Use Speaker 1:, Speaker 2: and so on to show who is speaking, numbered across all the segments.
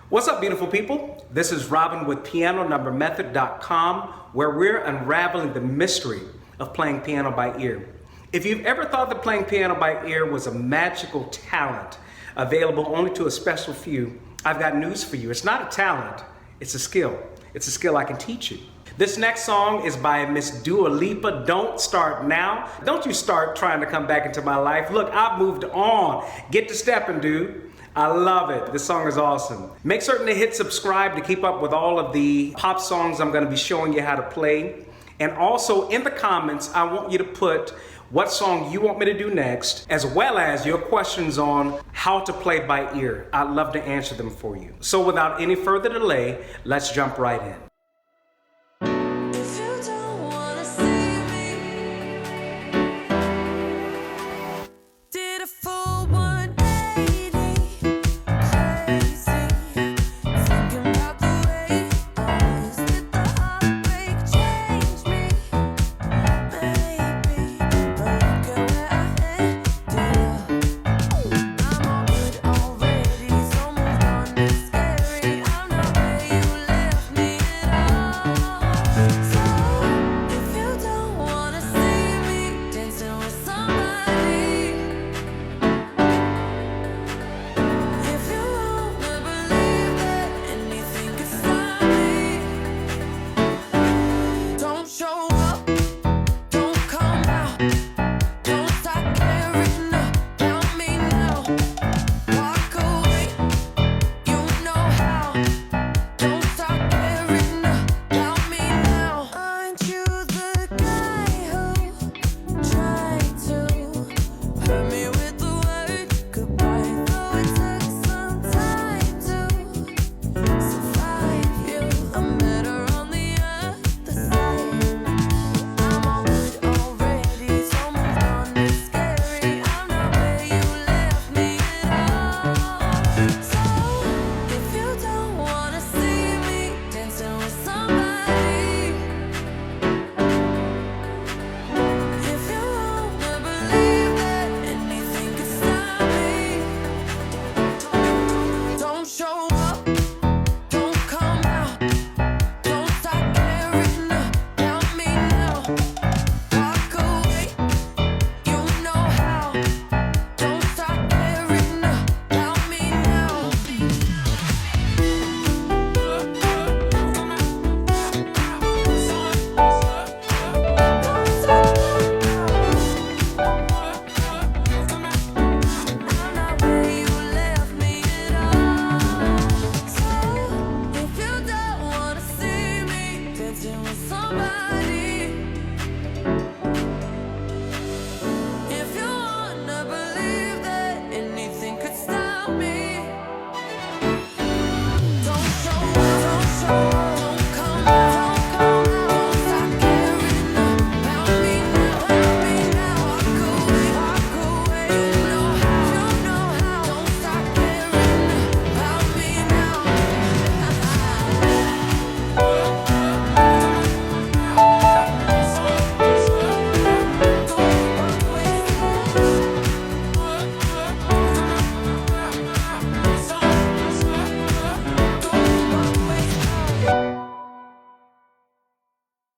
Speaker 1: What's up, beautiful people? This is Robin with PianoNumberMethod.com, where we're unraveling the mystery of playing piano by ear. If you've ever thought that playing piano by ear was a magical talent available only to a special few, I've got news for you. It's not a talent, it's a skill. It's a skill I can teach you. This next song is by Miss Lipa. Don't start now. Don't you start trying to come back into my life. Look, I've moved on. Get to stepping, dude. I love it. This song is awesome. Make certain to hit subscribe to keep up with all of the pop songs I'm going to be showing you how to play. And also in the comments, I want you to put what song you want me to do next, as well as your questions on how to play by ear. I'd love to answer them for you. So without any further delay, let's jump right in.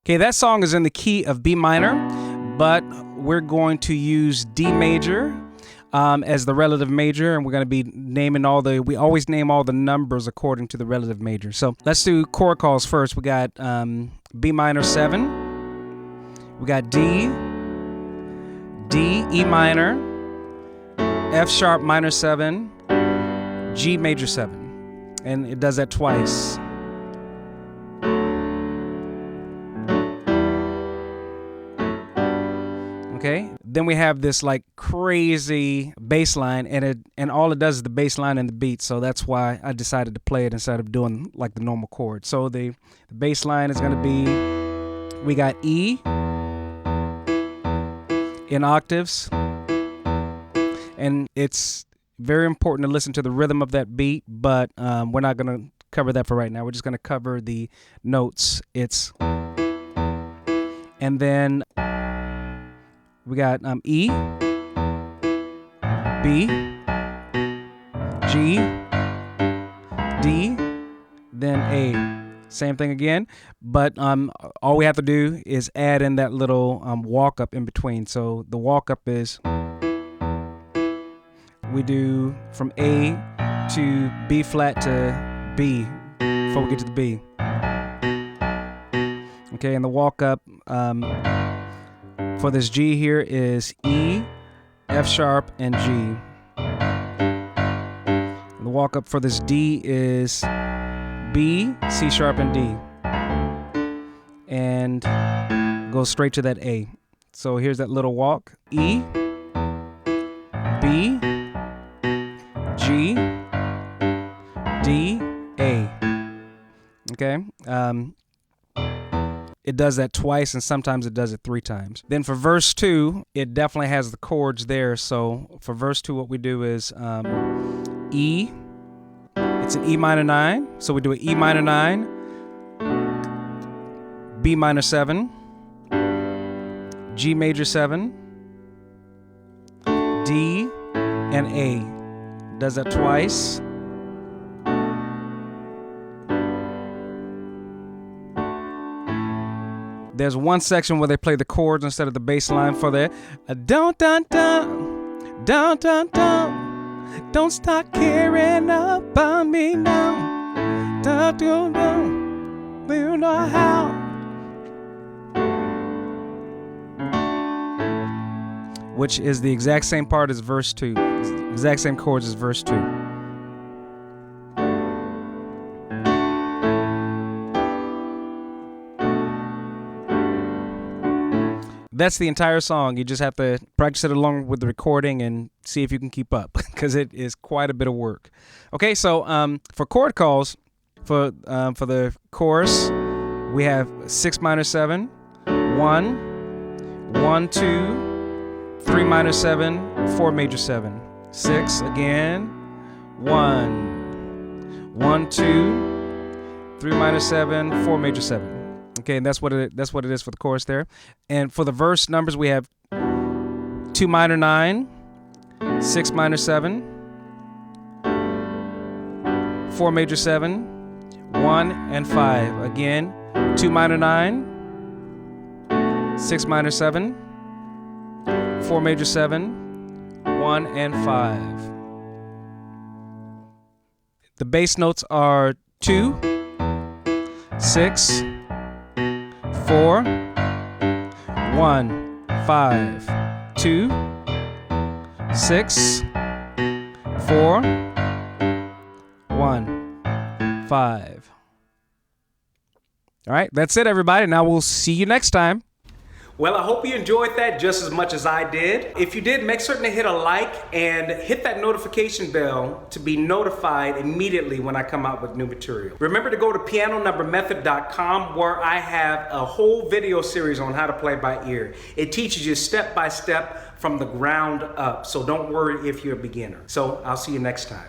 Speaker 1: Okay, that song is in the key of B minor, but we're going to use D major as the relative major, and we're going to be naming we always name all the numbers according to the relative major. So let's do chord calls first. We got B minor 7, we got D, E minor, F sharp minor 7, G major 7, and it does that twice. Okay, then we have this like crazy bass line, and all it does is the bass line and the beat. So that's why I decided to play it instead of doing like the normal chord. So the bass line is going to be, we got E in octaves, and it's very important to listen to the rhythm of that beat, but we're not going to cover that for right now. We're just going to cover the notes. And then we got E, B, G, D, then A. Same thing again, but all we have to do is add in that little walk up in between. So the walk up is, we do from A to B flat to B before we get to the B. Okay, and the walk up for this G here is E, F sharp, and G. And the walk up for this D is B, C sharp, and D. And go straight to that A. So here's that little walk. E, B, G, D, A. Okay? It does that twice, and sometimes it does it 3 times. Then for verse 2, it definitely has the chords there. So for verse 2, what we do is E. It's an E minor 9. So we do an E minor 9, B minor 7, G major 7, D, and A. Does that twice. There's one section where they play the chords instead of the bass line for that. Don't dun dun, don't dun dun, don't start caring about me now. Don't do no, you know how. Which is the exact same part as verse 2. Exact same chords as verse 2. That's the entire song. You just have to practice it along with the recording and see if you can keep up, because it is quite a bit of work. Okay, so for chord calls, for the chorus, we have 6 minor 7, 1, 1, 2, 3 minor 7, 4 major 7. 6 again, 1, 1, 2, 3 minor 7, 4 major 7. Okay, and that's what it is for the chorus there. And for the verse numbers, we have 2 minor 9, 6 minor 7, 4 major 7, 1 and 5. Again, 2 minor 9, 6 minor 7, 4 major 7, 1 and 5. The bass notes are 2, 6, 4, 1, 5, 2, 6, 4, 1, 5. All right, that's it, everybody. Now we'll see you next time. Well, I hope you enjoyed that just as much as I did. If you did, make certain to hit a like and hit that notification bell to be notified immediately when I come out with new material. Remember to go to pianonumbermethod.com, where I have a whole video series on how to play by ear. It teaches you step by step from the ground up, so don't worry if you're a beginner. So I'll see you next time.